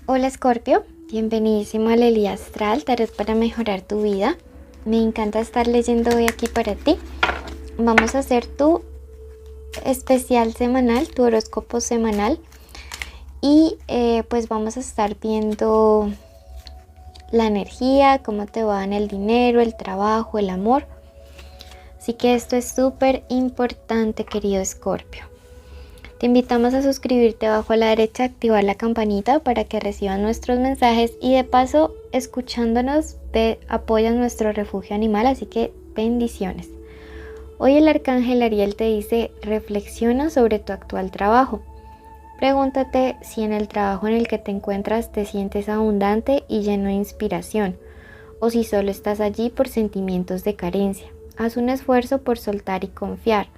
Hola Scorpio, bienvenidísimo a la Lely Astral, tarot para mejorar tu vida. Me encanta estar leyendo hoy aquí para ti. Vamos a hacer tu especial semanal, tu horóscopo semanal. Y pues vamos a estar viendo la energía, cómo te va en el dinero, el trabajo, el amor. Así que esto es súper importante, querido Scorpio. Te invitamos a suscribirte abajo a la derecha, activar la campanita para que reciban nuestros mensajes y de paso, escuchándonos, apoyas nuestro refugio animal, así que bendiciones. Hoy el arcángel Ariel te dice, reflexiona sobre tu actual trabajo. Pregúntate si en el trabajo en el que te encuentras te sientes abundante y lleno de inspiración, o si solo estás allí por sentimientos de carencia. Haz un esfuerzo por soltar y confiar.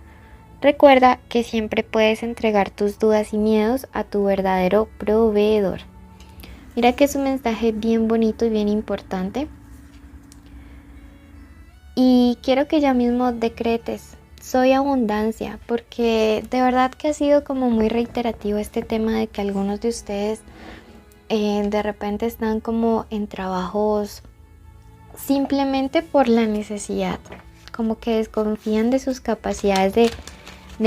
Recuerda que siempre puedes entregar tus dudas y miedos a tu verdadero proveedor. Mira que es un mensaje bien bonito y bien importante. Y quiero que ya mismo decretes, soy abundancia, porque de verdad que ha sido como muy reiterativo este tema de que algunos de ustedes de repente están como en trabajos simplemente por la necesidad, como que desconfían de sus capacidades de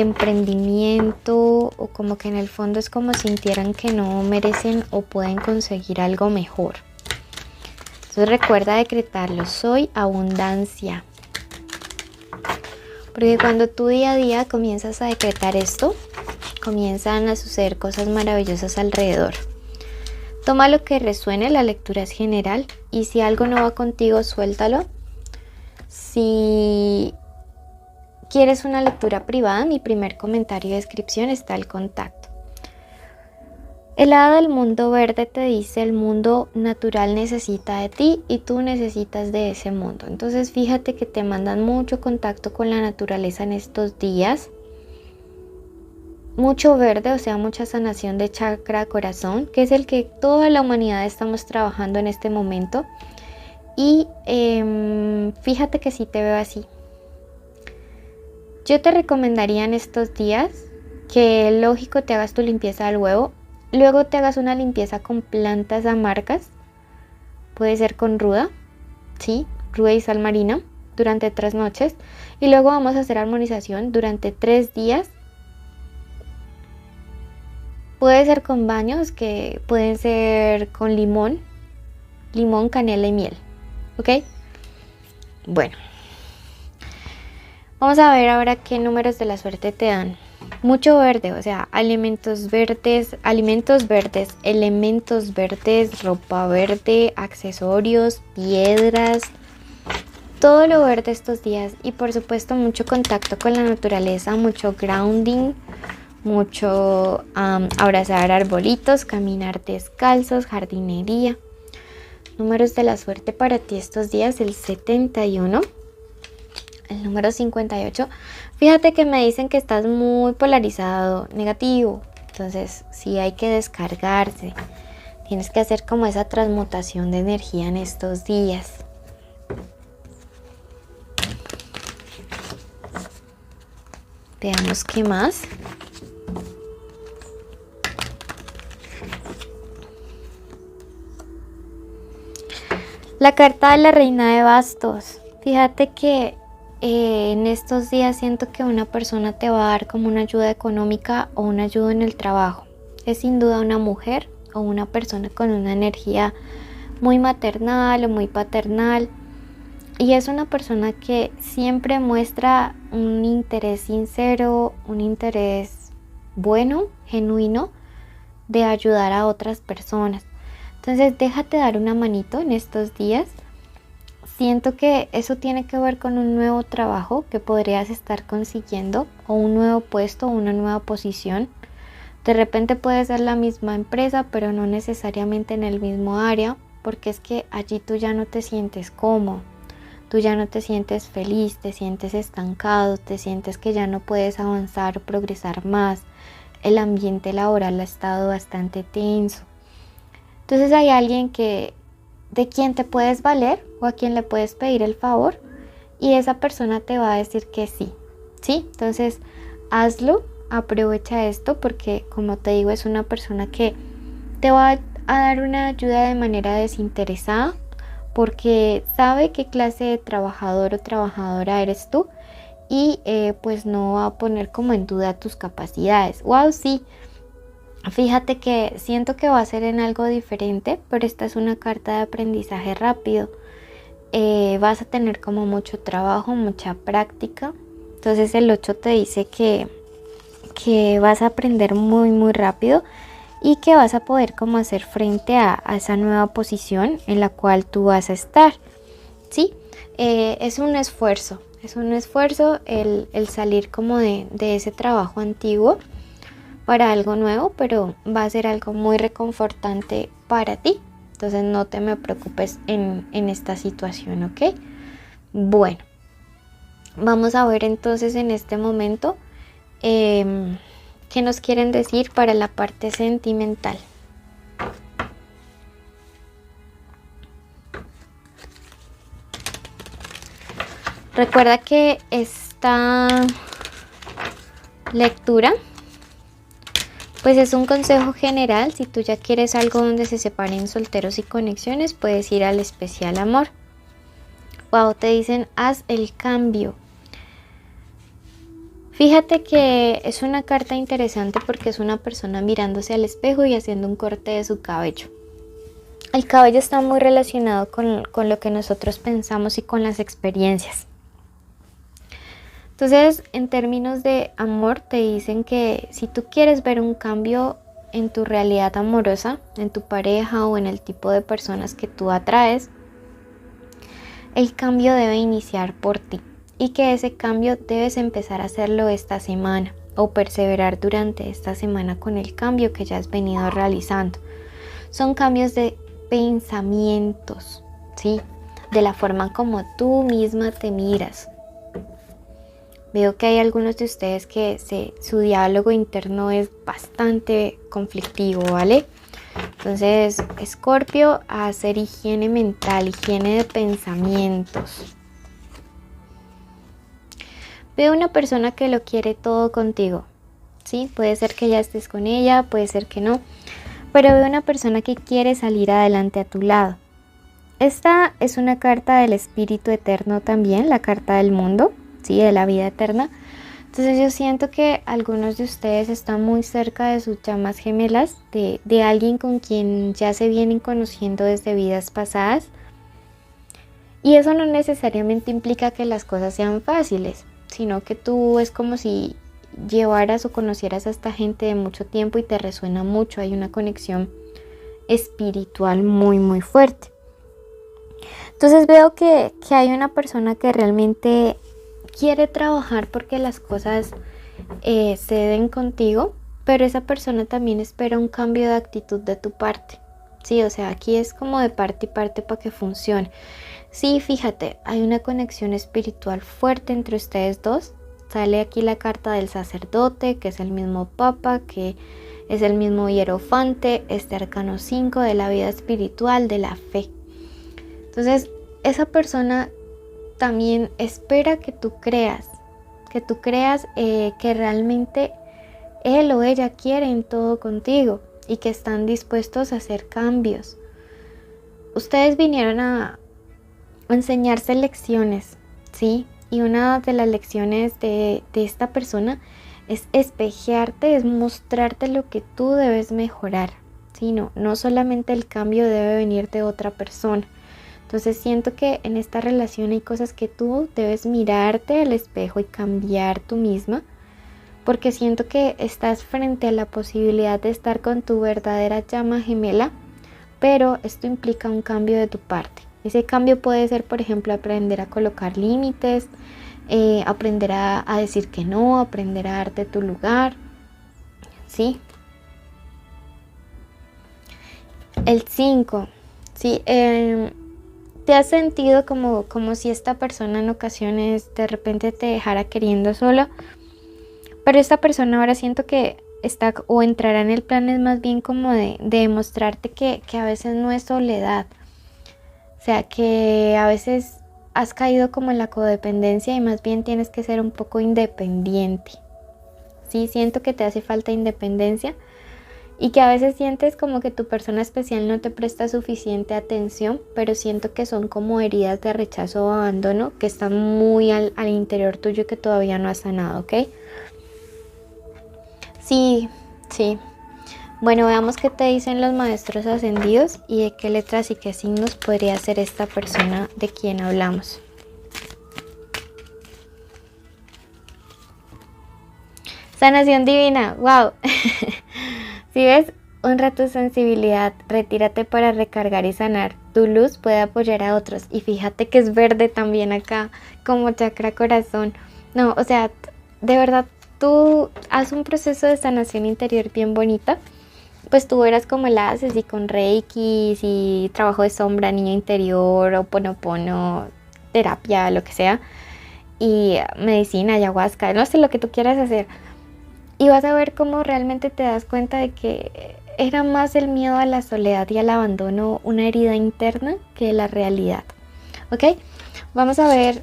emprendimiento, o como que en el fondo es como sintieran que no merecen o pueden conseguir algo mejor. Entonces recuerda decretarlo, soy abundancia. Porque cuando tú día a día comienzas a decretar esto, comienzan a suceder cosas maravillosas alrededor. Toma lo que resuene, la lectura es general, y si algo no va contigo, suéltalo. Si quieres una lectura privada, en mi primer comentario y descripción está el contacto. El hada del mundo verde te dice, el mundo natural necesita de ti y tú necesitas de ese mundo. Entonces fíjate que te mandan mucho contacto con la naturaleza en estos días. Mucho verde, o sea, mucha sanación de chakra corazón, que es el que toda la humanidad estamos trabajando en este momento. Y fíjate que sí te veo así. Yo te recomendaría en estos días que lógico te hagas tu limpieza del huevo, luego te hagas una limpieza con plantas amargas, puede ser con ruda, ¿sí? Ruda y sal marina durante 3 noches, y luego vamos a hacer armonización durante 3 días. Puede ser con baños que pueden ser con limón, canela y miel, ¿ok? Bueno. Vamos a ver ahora qué números de la suerte te dan. Mucho verde, o sea, elementos verdes, ropa verde, accesorios, piedras, todo lo verde estos días. Y por supuesto mucho contacto con la naturaleza, mucho grounding, mucho abrazar arbolitos, caminar descalzos, jardinería. Números de la suerte para ti estos días, el 71. El número 58, fíjate que me dicen que estás muy polarizado, negativo, entonces sí hay que descargarse, tienes que hacer como esa transmutación de energía en estos días. Veamos qué más. La carta de la reina de bastos, fíjate que en estos días siento que una persona te va a dar como una ayuda económica o una ayuda en el trabajo. Es sin duda una mujer o una persona con una energía muy maternal o muy paternal. Y es una persona que siempre muestra un interés sincero, un interés bueno, genuino, de ayudar a otras personas. Entonces déjate dar una manito en estos días. Siento que eso tiene que ver con un nuevo trabajo que podrías estar consiguiendo, o un nuevo puesto, o una nueva posición. De repente puede ser la misma empresa, pero no necesariamente en el mismo área, porque es que allí tú ya no te sientes cómodo, tú ya no te sientes feliz, te sientes estancado, te sientes que ya no puedes avanzar o progresar más. El ambiente laboral ha estado bastante tenso. Entonces hay alguien de quien te puedes valer o a quien le puedes pedir el favor, y esa persona te va a decir que sí, ¿sí? Entonces hazlo, aprovecha esto porque como te digo es una persona que te va a dar una ayuda de manera desinteresada porque sabe qué clase de trabajador o trabajadora eres tú y pues no va a poner como en duda tus capacidades. Wow, sí, fíjate que siento que va a ser en algo diferente, pero esta es una carta de aprendizaje rápido. Vas a tener como mucho trabajo, mucha práctica. Entonces el 8 te dice que vas a aprender muy muy rápido y que vas a poder como hacer frente a esa nueva posición en la cual tú vas a estar, ¿sí? Es un esfuerzo el salir como de ese trabajo antiguo para algo nuevo, pero va a ser algo muy reconfortante para ti. Entonces no te me preocupes en esta situación, ¿ok? Bueno, vamos a ver entonces en este momento qué nos quieren decir para la parte sentimental. Recuerda que esta lectura pues es un consejo general. Si tú ya quieres algo donde se separen solteros y conexiones, puedes ir al especial amor. Wow, te dicen haz el cambio. Fíjate que es una carta interesante porque es una persona mirándose al espejo y haciendo un corte de su cabello. El cabello está muy relacionado con lo que nosotros pensamos y con las experiencias. Entonces, en términos de amor, te dicen que si tú quieres ver un cambio en tu realidad amorosa, en tu pareja o en el tipo de personas que tú atraes, el cambio debe iniciar por ti y que ese cambio debes empezar a hacerlo esta semana o perseverar durante esta semana con el cambio que ya has venido realizando. Son cambios de pensamientos, ¿sí? De la forma como tú misma te miras. Veo que hay algunos de ustedes que su diálogo interno es bastante conflictivo, ¿vale? Entonces, Escorpio, a hacer higiene mental, higiene de pensamientos. Veo una persona que lo quiere todo contigo, ¿sí? Puede ser que ya estés con ella, puede ser que no, pero veo una persona que quiere salir adelante a tu lado. Esta es una carta del espíritu eterno también, la carta del mundo, ¿sí? De la vida eterna. Entonces yo siento que algunos de ustedes están muy cerca de sus llamas gemelas, de alguien con quien ya se vienen conociendo desde vidas pasadas. Y eso no necesariamente implica que las cosas sean fáciles, sino que tú es como si llevaras o conocieras a esta gente de mucho tiempo y te resuena mucho. Hay una conexión espiritual muy muy fuerte. Entonces veo que hay una persona que realmente quiere trabajar porque las cosas se den contigo, pero esa persona también espera un cambio de actitud de tu parte. Sí, o sea, aquí es como de parte y parte para que funcione. Sí, fíjate, hay una conexión espiritual fuerte entre ustedes dos. Sale aquí la carta del sacerdote, que es el mismo papa, que es el mismo hierofante, este arcano 5 de la vida espiritual, de la fe. Entonces, esa persona también espera que tú creas que realmente él o ella quieren todo contigo y que están dispuestos a hacer cambios. Ustedes vinieron a enseñarse lecciones, ¿sí? Y una de las lecciones de esta persona es espejearte, es mostrarte lo que tú debes mejorar, ¿sí? No solamente el cambio debe venir de otra persona. Entonces siento que en esta relación hay cosas que tú debes mirarte al espejo y cambiar tú misma, porque siento que estás frente a la posibilidad de estar con tu verdadera llama gemela, pero esto implica un cambio de tu parte. Ese cambio puede ser, por ejemplo, aprender a colocar límites, aprender a decir que no, aprender a darte tu lugar, ¿sí? El 5, ¿sí? ¿Te has sentido como si esta persona en ocasiones de repente te dejara queriendo solo? Pero esta persona ahora siento que está o entrará en el plan es más bien como de demostrarte que a veces no es soledad. O sea, que a veces has caído como en la codependencia y más bien tienes que ser un poco independiente. Sí, siento que te hace falta independencia y que a veces sientes como que tu persona especial no te presta suficiente atención, pero siento que son como heridas de rechazo o abandono que están muy al interior tuyo que todavía no has sanado, ¿ok? Sí, sí. Bueno, veamos qué te dicen los maestros ascendidos y de qué letras y qué signos podría ser esta persona de quien hablamos. Sanación divina, wow. Si ves, honra tu sensibilidad, retírate para recargar y sanar. Tu luz puede apoyar a otros. Y fíjate que es verde también acá, como chakra corazón. No, o sea, de verdad, tú haz un proceso de sanación interior bien bonita. Pues tú verás cómo la haces, y con Reiki, si trabajo de sombra, niño interior, o Ponopono, terapia, lo que sea. Y medicina, ayahuasca, no sé lo que tú quieras hacer. Y vas a ver cómo realmente te das cuenta de que era más el miedo a la soledad y al abandono una herida interna que la realidad. ¿Ok? Vamos a ver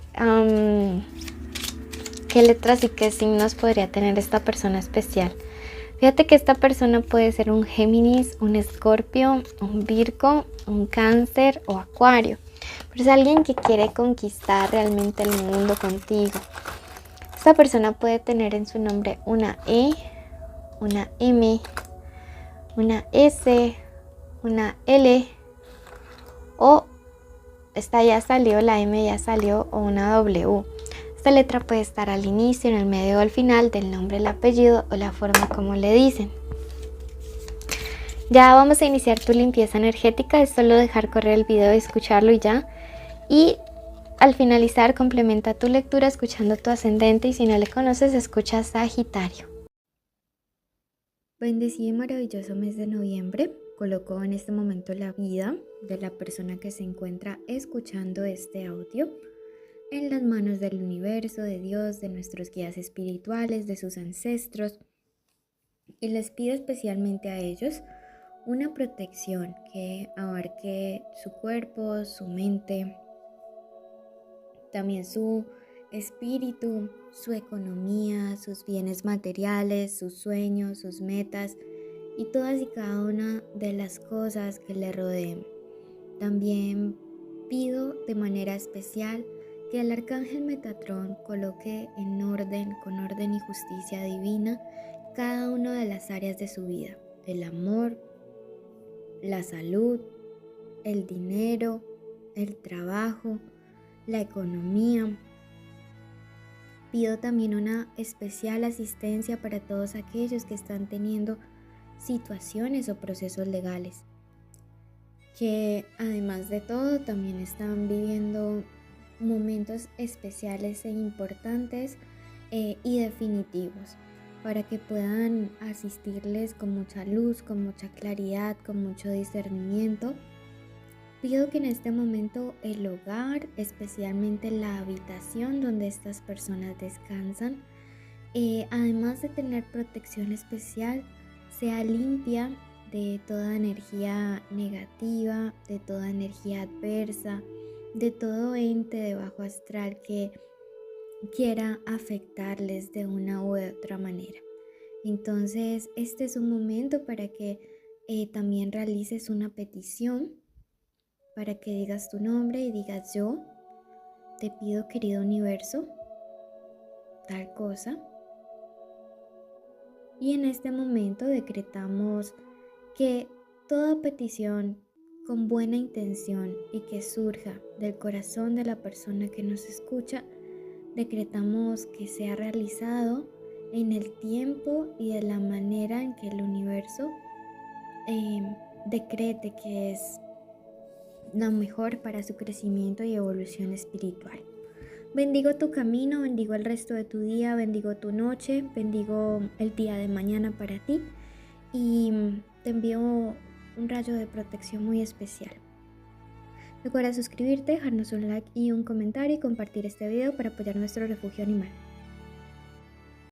qué letras y qué signos podría tener esta persona especial. Fíjate que esta persona puede ser un Géminis, un Escorpio, un Virgo, un Cáncer o Acuario. Pero es alguien que quiere conquistar realmente el mundo contigo. Esta persona puede tener en su nombre una E, una M, una S, una L, o esta ya salió, la M ya salió, o una W. Esta letra puede estar al inicio, en el medio o al final del nombre, el apellido o la forma como le dicen. Ya vamos a iniciar tu limpieza energética, es solo dejar correr el video y escucharlo y ya. Y al finalizar complementa tu lectura escuchando tu ascendente, y si no le conoces escucha Sagitario. Bendecido y maravilloso mes de noviembre. Coloco en este momento la vida de la persona que se encuentra escuchando este audio en las manos del universo, de Dios, de nuestros guías espirituales, de sus ancestros. Y les pido especialmente a ellos una protección que abarque su cuerpo, su mente, también su espíritu, su economía, sus bienes materiales, sus sueños, sus metas y todas y cada una de las cosas que le rodeen. También pido de manera especial que el arcángel Metatrón coloque en orden, con orden y justicia divina, cada una de las áreas de su vida: el amor, la salud, el dinero, el trabajo, la economía. Pido también una especial asistencia para todos aquellos que están teniendo situaciones o procesos legales, que además de todo también están viviendo momentos especiales e importantes y definitivos, para que puedan asistirles con mucha luz, con mucha claridad, con mucho discernimiento. Pido que en este momento el hogar, especialmente la habitación donde estas personas descansan, además de tener protección especial, sea limpia de toda energía negativa, de toda energía adversa, de todo ente de bajo astral que quiera afectarles de una u otra manera. Entonces, este es un momento para que también realices una petición, para que digas tu nombre y digas: yo te pido, querido universo, tal cosa. Y en este momento decretamos que toda petición con buena intención y que surja del corazón de la persona que nos escucha, decretamos que sea realizado en el tiempo y de la manera en que el universo decrete que es lo mejor para su crecimiento y evolución espiritual. Bendigo tu camino, bendigo el resto de tu día, bendigo tu noche, bendigo el día de mañana para ti, y te envío un rayo de protección muy especial. Recuerda suscribirte, dejarnos un like y un comentario, y compartir este video para apoyar nuestro refugio animal.